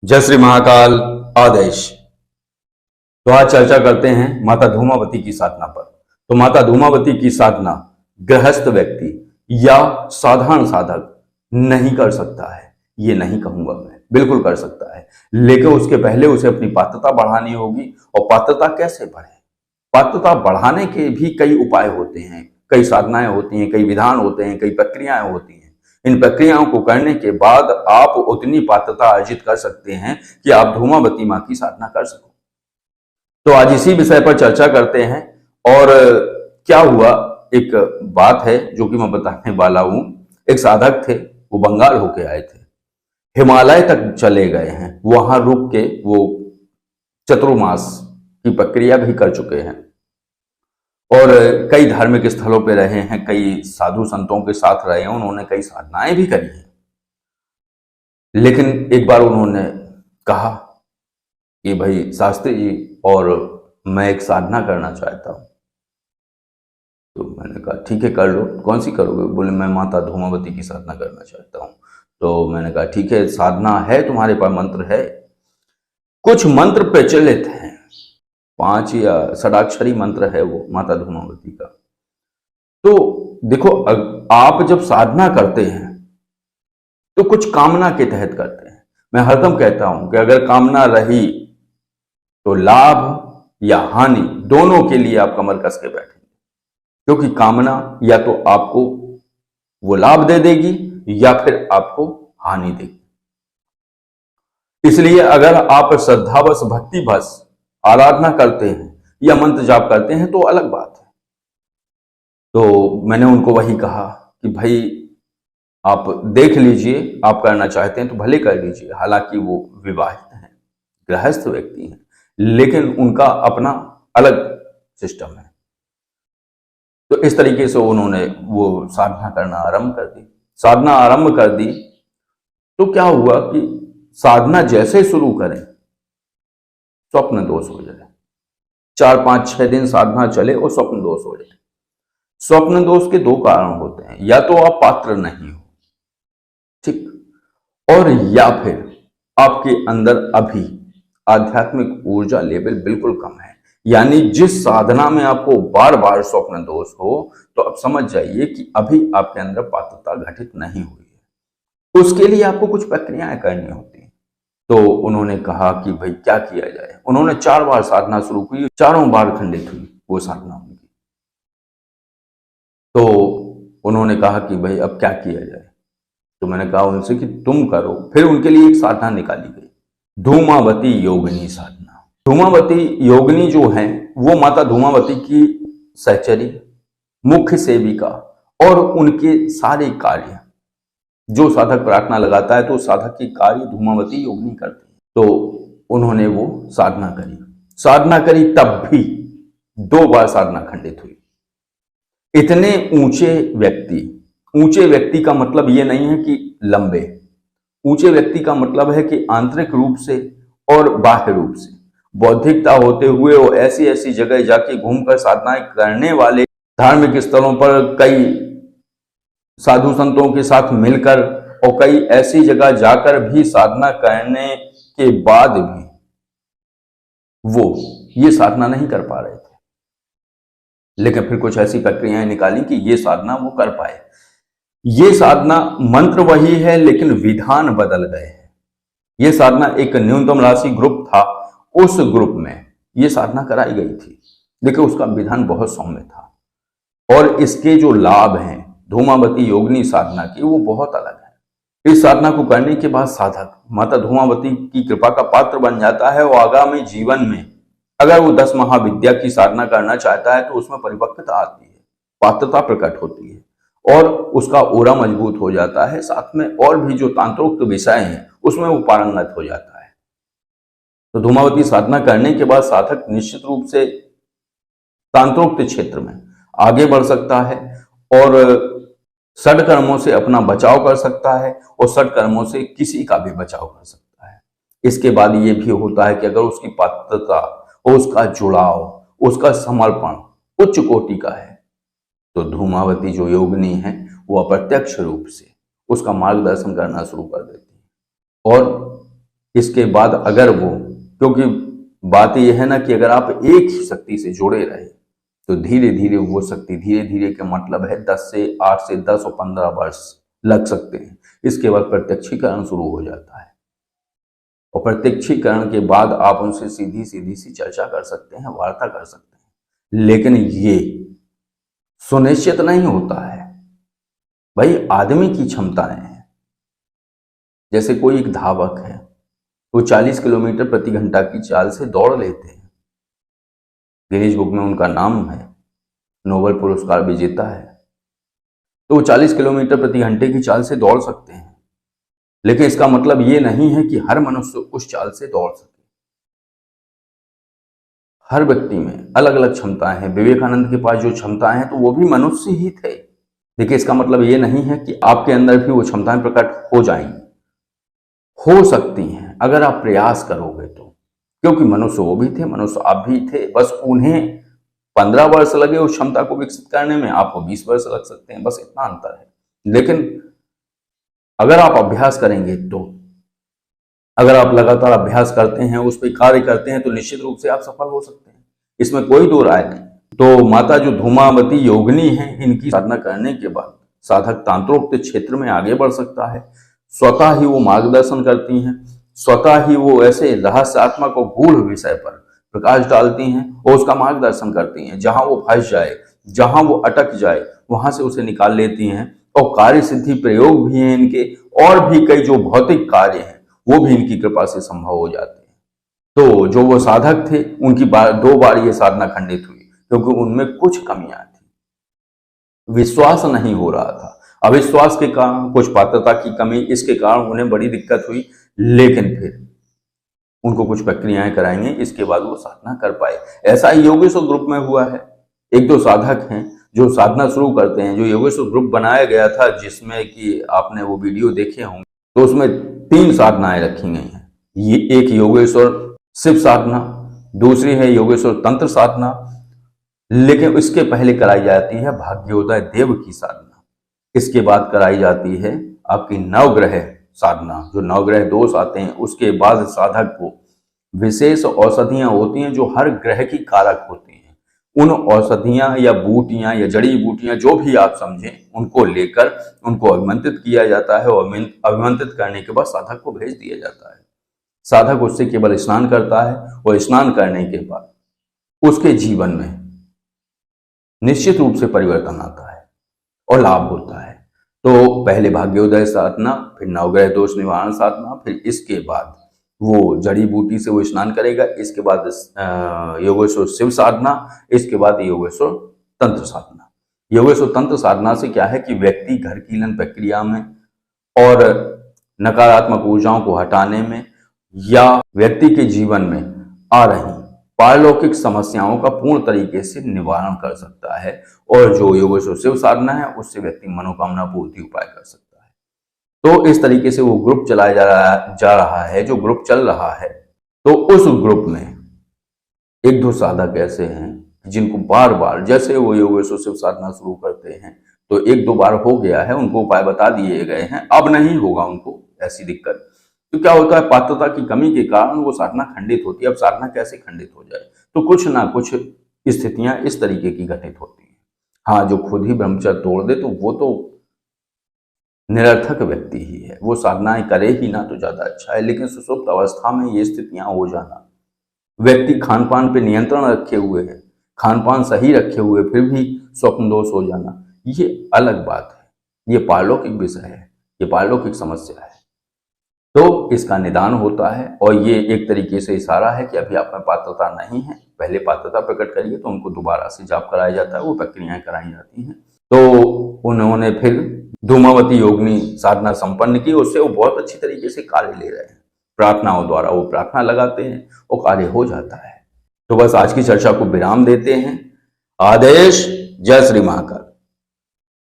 जय श्री महाकाल आदेश। तो आज चर्चा करते हैं माता धूमावती की साधना पर। तो माता धूमावती की साधना गृहस्थ व्यक्ति या साधारण साधक नहीं कर सकता है, ये नहीं कहूंगा मैं, बिल्कुल कर सकता है, लेकिन उसके पहले उसे अपनी पात्रता बढ़ानी होगी। और पात्रता कैसे बढ़े? पात्रता बढ़ाने के भी कई उपाय होते हैं, कई साधनाएं होती हैं, कई विधान होते हैं, कई प्रक्रियाएं होती हैं। इन प्रक्रियाओं को करने के बाद आप उतनी पात्रता अर्जित कर सकते हैं कि आप धूमावती मां की साधना कर सको। तो आज इसी विषय पर चर्चा करते हैं। और क्या हुआ, एक बात है जो कि मैं बताने वाला हूं। एक साधक थे, वो बंगाल होके आए थे, हिमालय तक चले गए हैं, वहां रुक के वो चतुर्मास की प्रक्रिया भी कर चुके हैं और कई धार्मिक स्थलों पे रहे हैं, कई साधु संतों के साथ रहे हैं, उन्होंने कई साधनाएं भी करी हैं। लेकिन एक बार उन्होंने कहा कि भाई शास्त्री जी, और मैं एक साधना करना चाहता हूं। तो मैंने कहा ठीक है, कर लो। कौन सी करोगे? बोले मैं माता धूमावती की साधना करना चाहता हूं। तो मैंने कहा ठीक है, साधना है तुम्हारे पास, मंत्र है? कुछ मंत्र प्रचलित हैं, 5 या षडाक्षरी मंत्र है वो माता धूमावती का। तो देखो, आप जब साधना करते हैं तो कुछ कामना के तहत करते हैं। मैं हरदम कहता हूं कि अगर कामना रही तो लाभ या हानि दोनों के लिए आप कमर कस के बैठेंगे, क्योंकि कामना या तो आपको वो लाभ दे देगी या फिर आपको हानि देगी। इसलिए अगर आप श्रद्धावश भक्तिवश आराधना करते हैं या मंत्र जाप करते हैं तो अलग बात है। तो मैंने उनको वही कहा कि भाई आप देख लीजिए, आप करना चाहते हैं तो भले कर लीजिए। हालांकि वो विवाहित हैं, गृहस्थ व्यक्ति हैं, लेकिन उनका अपना अलग सिस्टम है। तो इस तरीके से उन्होंने वो साधना करना आरंभ कर दी। साधना आरंभ कर दी तो क्या हुआ कि साधना जैसे शुरू करें स्वप्न दोष हो जाए। 4, 5, 6 दिन साधना चले और स्वप्न दोष हो जाए। स्वप्न दोष के 2 कारण होते हैं, या तो आप पात्र नहीं हो, ठीक, और या फिर आपके अंदर अभी आध्यात्मिक ऊर्जा लेवल बिल्कुल कम है। यानी जिस साधना में आपको बार बार स्वप्न दोष हो तो आप समझ जाइए कि अभी आपके अंदर पात्रता घटित नहीं हुई है। उसके लिए आपको कुछ प्रक्रियाएं करनी होती हैं। तो उन्होंने कहा कि भाई क्या किया जाए। उन्होंने 4 बार साधना शुरू की, चारों बार खंडित हुई वो साधना उनकी। तो उन्होंने कहा कि भाई अब क्या किया जाए। तो मैंने कहा उनसे कि तुम करो। फिर उनके लिए एक साधना निकाली गई, धूमावती योगिनी साधना। धूमावती योगिनी जो है वो माता धूमावती की सहचरी, मुख्य सेविका, और उनके सारे कार्य, जो साधक प्रार्थना लगाता है तो साधक की कार्य धूमावती योगिनी करती है। तो उन्होंने वो साधना करी। साधना करी तब भी 2 बार साधना खंडित हुई। इतने ऊंचे व्यक्ति का मतलब ये नहीं है कि लंबे। ऊंचे व्यक्ति का मतलब है कि आंतरिक रूप से और बाह्य रूप से बौद्धिकता होते हुए वो ऐसी ऐसी जगह जाके घूमकर साधनाएं करने वाले, धार्मिक स्थलों पर कई साधु संतों के साथ मिलकर और कई ऐसी जगह जाकर भी साधना करने के बाद भी वो ये साधना नहीं कर पा रहे थे। लेकिन फिर कुछ ऐसी प्रक्रियाएं निकाली कि ये साधना वो कर पाए। ये साधना मंत्र वही है लेकिन विधान बदल गए हैं। ये साधना एक न्यूनतम राशि ग्रुप था, उस ग्रुप में ये साधना कराई गई थी। देखिए उसका विधान बहुत सौम्य था और इसके जो लाभ हैं धूमावती योगिनी साधना की वो बहुत अलग है। इस साधना को करने के बाद साधक माता धूमावती की कृपा का पात्र बन जाता है और आगामी जीवन में अगर वो 10 महाविद्या की साधना करना चाहता है तो उसमें परिपक्वता आती है, पात्रता प्रकट होती है और उसका ओरा मजबूत हो जाता है। साथ में और भी जो तांत्रोक्त विषय हैं उसमें वो पारंगत हो जाता है। तो धूमावती साधना करने के बाद साधक निश्चित रूप से तांत्रोक्त क्षेत्र में आगे बढ़ सकता है और षड कर्मों से अपना बचाव कर सकता है और षड कर्मों से किसी का भी बचाव कर सकता है। इसके बाद ये भी होता है कि अगर उसकी पात्रता, उसका जुड़ाव, उसका समर्पण उच्च कोटि का है तो धूमावती जो योगिनी है वो अप्रत्यक्ष रूप से उसका मार्गदर्शन करना शुरू कर देती है और इसके बाद अगर वो, क्योंकि बात यह है ना कि अगर आप एक ही शक्ति से जुड़े रहे तो धीरे धीरे वो शक्ति, धीरे धीरे का मतलब है 8 से 10 और 15 वर्ष लग सकते हैं। इसके बाद प्रत्यक्षीकरण शुरू हो जाता है और प्रत्यक्षीकरण के बाद आप उनसे सीधी सी चर्चा कर सकते हैं, वार्ता कर सकते हैं। लेकिन ये सुनिश्चित नहीं होता है भाई, आदमी की क्षमताएं हैं। जैसे कोई एक धावक है, वो 40 किलोमीटर प्रति घंटा की चाल से दौड़ लेते हैं, गिनीज बुक में उनका नाम है, नोबेल पुरस्कार विजेता है, तो वो 40 किलोमीटर प्रति घंटे की चाल से दौड़ सकते हैं। लेकिन इसका मतलब ये नहीं है कि हर मनुष्य उस चाल से दौड़ सके। हर व्यक्ति में अलग अलग क्षमताएं हैं। विवेकानंद के पास जो क्षमताएं हैं तो वो भी मनुष्य ही थे। देखिए, इसका मतलब ये नहीं है कि आपके अंदर भी वो क्षमताएं प्रकट हो जाएंगी, हो सकती हैं अगर आप प्रयास करोगे तो, क्योंकि मनुष्य वो भी थे, मनुष्य आप भी थे। बस उन्हें 15 वर्ष लगे उस क्षमता को विकसित करने में, आपको 20 वर्ष लग सकते हैं, बस इतना अंतर है। लेकिन अगर आप अभ्यास करेंगे तो, अगर आप लगातार अभ्यास करते हैं, उस पर कार्य करते हैं, तो निश्चित रूप से आप सफल हो सकते हैं, इसमें कोई दो राय नहीं। तो माता जो धूमावती योगिनी है, इनकी साधना करने के बाद साधक तांत्रोक्त क्षेत्र में आगे बढ़ सकता है। स्वतः ही वो मार्गदर्शन करती हैं, स्वतः ही वो ऐसे रहस्यात्मक और गूढ़ विषय पर प्रकाश डालती हैं और उसका मार्गदर्शन करती हैं। जहां वो फंस जाए, जहां वो अटक जाए, वहां से उसे निकाल लेती हैं। और कार्य सिद्धि प्रयोग भी हैं इनके, और भी कई जो भौतिक कार्य हैं वो भी इनकी कृपा से संभव हो जाते हैं। तो जो वो साधक थे, उनकी 2 बार ये साधना खंडित हुई, क्योंकि उनमें कुछ कमियां थी, विश्वास नहीं हो रहा था। अविश्वास के कारण, कुछ पात्रता की कमी, इसके कारण उन्हें बड़ी दिक्कत हुई। लेकिन फिर उनको कुछ प्रक्रियाएं कराएंगे, इसके बाद वो साधना कर पाए। ऐसा ही योगेश्वर ग्रुप में हुआ है। 1-2 साधक हैं जो साधना शुरू करते हैं। जो योगेश्वर ग्रुप बनाया गया था, जिसमें कि आपने वो वीडियो देखे होंगे, तो उसमें 3 साधनाएं रखी गई हैं। ये एक योगेश्वर शिव साधना, दूसरी है योगेश्वर तंत्र साधना, लेकिन इसके पहले कराई जाती है भाग्योदय देव की साधना। इसके बाद कराई जाती है आपकी नवग्रह साधना। जो नवग्रह दोष आते हैं, उसके बाद साधक को विशेष औषधियां होती हैं जो हर ग्रह की कारक होती हैं। उन औषधियां या बूटियां या जड़ी बूटियां, जो भी आप समझें, उनको लेकर उनको अभिमंत्रित किया जाता है और अभिमंत्रित करने के बाद साधक को भेज दिया जाता है। साधक उससे केवल स्नान करता है और स्नान करने के बाद उसके जीवन में निश्चित रूप से परिवर्तन आता है और लाभ होता है। तो पहले भाग्योदय साधना, फिर नवग्रह दोष निवारण साधना, फिर इसके बाद वो जड़ी बूटी से वो स्नान करेगा, इसके बाद योगेश्वर शिव साधना, इसके बाद योगेश्वर तंत्र साधना। योगेश्वर तंत्र साधना से क्या है कि व्यक्ति घर कीलन प्रक्रिया में और नकारात्मक ऊर्जाओं को हटाने में, या व्यक्ति के जीवन में आ रही पारलौकिक समस्याओं का पूर्ण तरीके से निवारण कर सकता है। और जो योगेश्वर शिव साधना है, उससे व्यक्ति मनोकामना पूर्ति उपाय कर सकता है। तो इस तरीके से वो ग्रुप चलाया जा रहा है, जो ग्रुप चल रहा है। तो उस ग्रुप में 1-2 साधक ऐसे हैं जिनको बार बार, जैसे वो योगेश्वर शिव साधना शुरू करते हैं तो 1-2 बार हो गया है, उनको उपाय बता दिए गए हैं, अब नहीं होगा उनको ऐसी दिक्कत। तो क्या होता है, पात्रता की कमी के कारण वो साधना खंडित होती है। अब साधना कैसे खंडित हो जाए, तो कुछ ना कुछ स्थितियां इस तरीके की घटित होती हैं। हाँ, जो खुद ही ब्रह्मचर्य तोड़ दे तो वो तो निरर्थक व्यक्ति ही है, वो साधनाएं करे ही ना तो ज्यादा अच्छा है। लेकिन सुषुप्त अवस्था में ये स्थितियां हो जाना, व्यक्ति खान पान पे नियंत्रण रखे हुए है, खान पान सही रखे हुए, फिर भी स्वप्न दोष हो जाना, ये अलग बात है। ये पारलौकिक विषय है, ये पारलौकिक समस्या है। तो इसका निदान होता है और ये एक तरीके से इशारा है कि अभी आप में पात्रता नहीं है, पहले पात्रता प्रकट करिए। तो उनको दोबारा से जाप कराया जाता है, वो प्रक्रियाएं कराई जाती हैं। तो उन्होंने फिर धूमावती योगिनी साधना संपन्न की, उससे वो बहुत अच्छी तरीके से कार्य ले रहे हैं। प्रार्थनाओं द्वारा वो प्रार्थना लगाते हैं और कार्य हो जाता है। तो बस आज की चर्चा को विराम देते हैं। आदेश। जय श्री महाकाल।